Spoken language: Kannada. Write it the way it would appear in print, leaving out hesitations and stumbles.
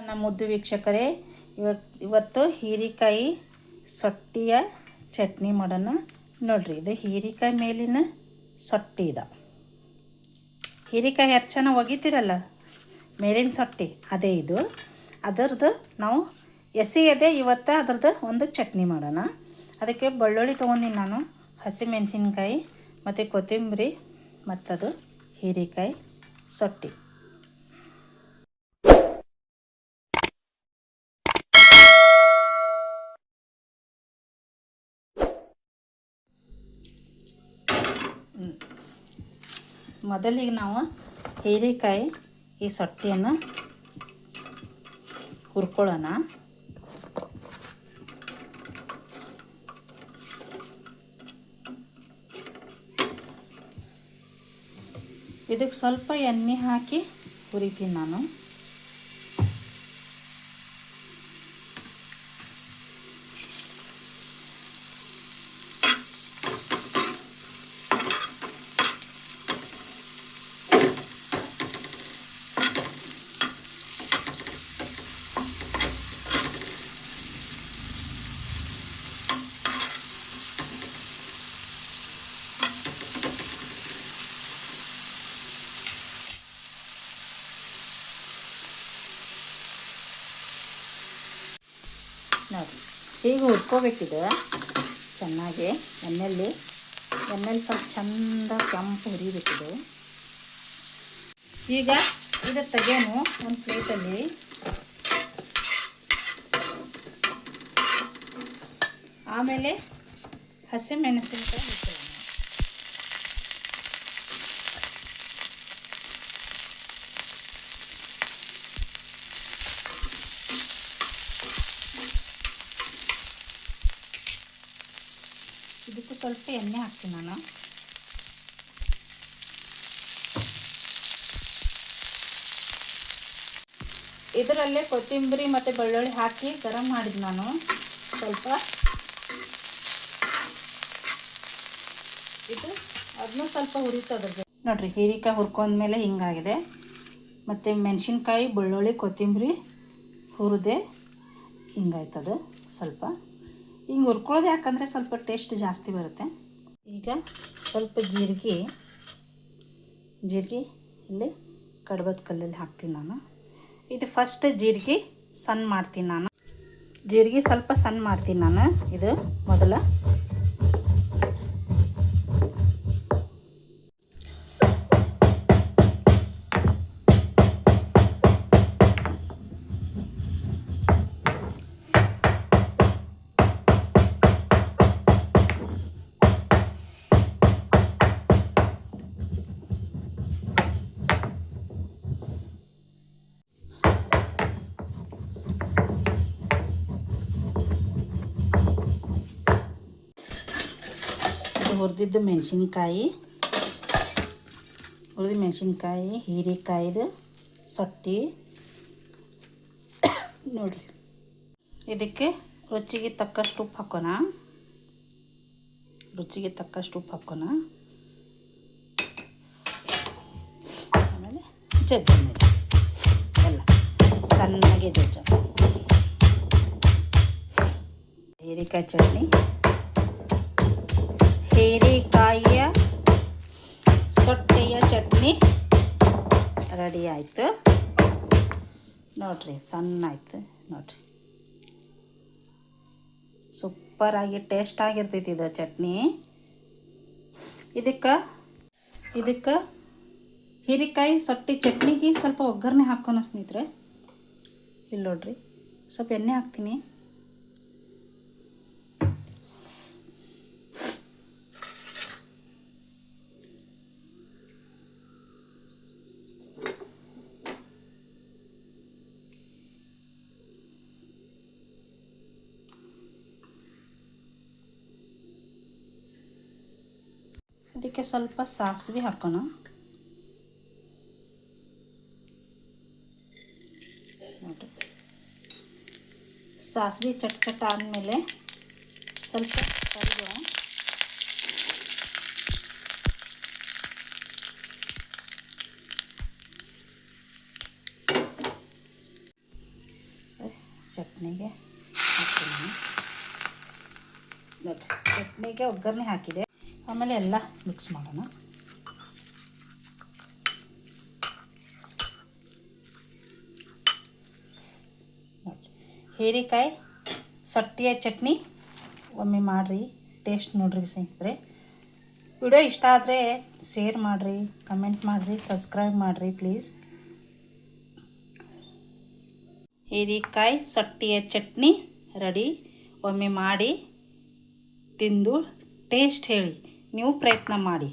ನನ್ನ ಮುದ್ದು ವೀಕ್ಷಕರೇ, ಇವತ್ತು ಹೀರೆಕಾಯಿ ಸೊಟ್ಟಿಯ ಚಟ್ನಿ ಮಾಡೋಣ ನೋಡ್ರಿ. ಇದು ಹೀರೆಕಾಯಿ ಮೇಲಿನ ಸೊಟ್ಟಿ. ಹೀರೆಕಾಯಿ ಹೆಚ್ಚನ ಒಗಿತೀರಲ್ಲ ಮೇಲಿನ ಸೊಟ್ಟಿ, ಅದೇ ಇದು. ಅದರದ್ದು ನಾವು ಎಸೆಯದೆ ಇವತ್ತು ಅದರದ್ದು ಒಂದು ಚಟ್ನಿ ಮಾಡೋಣ. ಅದಕ್ಕೆ ಬೆಳ್ಳುಳ್ಳಿ ತೊಗೊಂಡಿನಿ ನಾನು, ಹಸಿಮೆಣಸಿನ್ಕಾಯಿ ಮತ್ತು ಕೊತ್ತಂಬರಿ ಮತ್ತದು ಹೀರೆಕಾಯಿ ಸೊಟ್ಟಿ. ಮೊದಲಿಗೆ ನಾವು ಹೀರೆಕಾಯಿ ಈ ಸೊಟ್ಟಿಯನ್ನು ಹುರ್ಕೊಳ್ಳೋಣ. ಇದಕ್ಕೆ ಸ್ವಲ್ಪ ಎಣ್ಣೆ ಹಾಕಿ ಹುರಿತೀನಿ ನಾನು. ನೋಡಿ, ಹೀಗೆ ಹುರ್ಕೋಬೇಕಿದೆ ಚೆನ್ನಾಗಿ. ಎಣ್ಣೆಲಿ ಸ್ವಲ್ಪ ಚೆಂದ ಕೆಂಪು ಹುರಿಬೇಕಿದೆ. ಈಗ ಇದು ತೆಗೆನು ಒಂದು ಪ್ಲೇಟಲ್ಲಿ. ಆಮೇಲೆ ಹಸಿಮೆಣಸಿನಕಾಯಿ ಹಾಕೋಣ. ಇದಕ್ಕೂ ಸ್ವಲ್ಪ ಎಣ್ಣೆ ಹಾಕ್ತೀನಿ ನಾನು. ಇದರಲ್ಲೇ ಕೊತ್ತಂಬರಿ ಮತ್ತು ಬೆಳ್ಳುಳ್ಳಿ ಹಾಕಿ ಗರಂ ಮಾಡಿದ್ದು ನಾನು ಸ್ವಲ್ಪ. ಇದು ಅದನ್ನೂ ಸ್ವಲ್ಪ ಹುರಿತದ ನೋಡ್ರಿ. ಹೀರೆಕಾಯಿ ಹುರ್ಕೊಂಡ್ಮೇಲೆ ಹಿಂಗಾಗಿದೆ. ಮತ್ತು ಮೆಣಸಿನ್ಕಾಯಿ ಬೆಳ್ಳುಳ್ಳಿ ಕೊತ್ತಂಬರಿ ಹುರಿದೆ ಹಿಂಗಾಯ್ತದ. ಸ್ವಲ್ಪ ಹಿಂಗೆ ಹುರ್ಕೊಳ್ಳೋದು ಯಾಕಂದರೆ ಸ್ವಲ್ಪ ಟೇಸ್ಟ್ ಜಾಸ್ತಿ ಬರುತ್ತೆ. ಈಗ ಸ್ವಲ್ಪ ಜೀರಿಗೆ ಇಲ್ಲಿ ಕಡ್ಬದ ಕಲ್ಲಲ್ಲಿ ಹಾಕ್ತೀನಿ ನಾನು. ಇದು ಫಸ್ಟ್ ಜೀರಿಗೆ ಸಣ್ಣ ಮಾಡ್ತೀನಿ ನಾನು. ಜೀರಿಗೆ ಸ್ವಲ್ಪ ಸಣ್ಣ ಮಾಡ್ತೀನಿ ನಾನು. ಇದು ಮೊದಲ ಹುರಿದಿದ್ದು ಮೆಣಸಿನ್ಕಾಯಿ ಹೀರೆಕಾಯಿದು ಸೊಟ್ಟಿ ನೋಡ್ರಿ. ಇದಕ್ಕೆ ರುಚಿಗೆ ತಕ್ಕಷ್ಟು ಉಪ್ಪು ಹಾಕೋಣ. ಆಮೇಲೆ ಜಜ್ಜಿ ಎಲ್ಲ ಸಣ್ಣಗೆ ಹೀರೆಕಾಯಿ ಚಟ್ನಿ, ಹೀರೆಕಾಯಿಯ ಸೊಟ್ಟೆಯ ಚಟ್ನಿ ರೆಡಿ ಆಯಿತು ನೋಡ್ರಿ. ಸಣ್ಣ ಆಯಿತು ನೋಡ್ರಿ. ಸೂಪರಾಗಿ ಟೇಸ್ಟ್ ಆಗಿರ್ತೈತಿ ಇದು ಚಟ್ನಿ. ಇದಕ್ಕೆ ಹೀರೆಕಾಯಿ ಸೊಟ್ಟಿ ಚಟ್ನಿಗೆ ಸ್ವಲ್ಪ ಒಗ್ಗರಣೆ ಹಾಕೋಣ ಸ್ನೇಹಿತರೆ. ಇಲ್ಲಿ ನೋಡ್ರಿ, ಸ್ವಲ್ಪ ಎಣ್ಣೆ ಹಾಕ್ತೀನಿ. ಇದಕ್ಕೆ ಸ್ವಲ್ಪ ಸಾಸಿವೆ ಹಾಕೋಣ. ನೋಡಿರಿ, ಸಾಸಿವೆ ಚಟ್ ಆದಮೇಲೆ ಸ್ವಲ್ಪ ಕರಿಬೇವು, ಚಟ್ನಿಗೆ ಹಾಕ್ತೀನಿ ನೋಡಿ. ಚಟ್ನಿಗೆ ಒಗ್ಗರಣೆ ಹಾಕಿದೆ. ಆಮೇಲೆ ಎಲ್ಲ ಮಿಕ್ಸ್ ಮಾಡೋಣ. ನೋಡಿ, ಹೀರೆಕಾಯಿ ಸಟ್ಟಿಯ ಚಟ್ನಿ ಒಮ್ಮೆ ಮಾಡಿರಿ, ಟೇಸ್ಟ್ ನೋಡಿರಿ ಸ್ನೇಹಿತರೆ. ವಿಡಿಯೋ ಇಷ್ಟ ಆದರೆ ಶೇರ್ ಮಾಡಿರಿ, ಕಮೆಂಟ್ ಮಾಡಿರಿ, ಸಬ್ಸ್ಕ್ರೈಬ್ ಮಾಡಿರಿ ಪ್ಲೀಸ್. ಹೀರೆಕಾಯಿ ಸಟ್ಟಿಯ ಚಟ್ನಿ ರೆಡಿ. ಒಮ್ಮೆ ಮಾಡಿ ತಿಂದು ಟೇಸ್ಟ್ ಹೇಳಿ, ನೀವು ಪ್ರಯತ್ನ ಮಾಡಿ.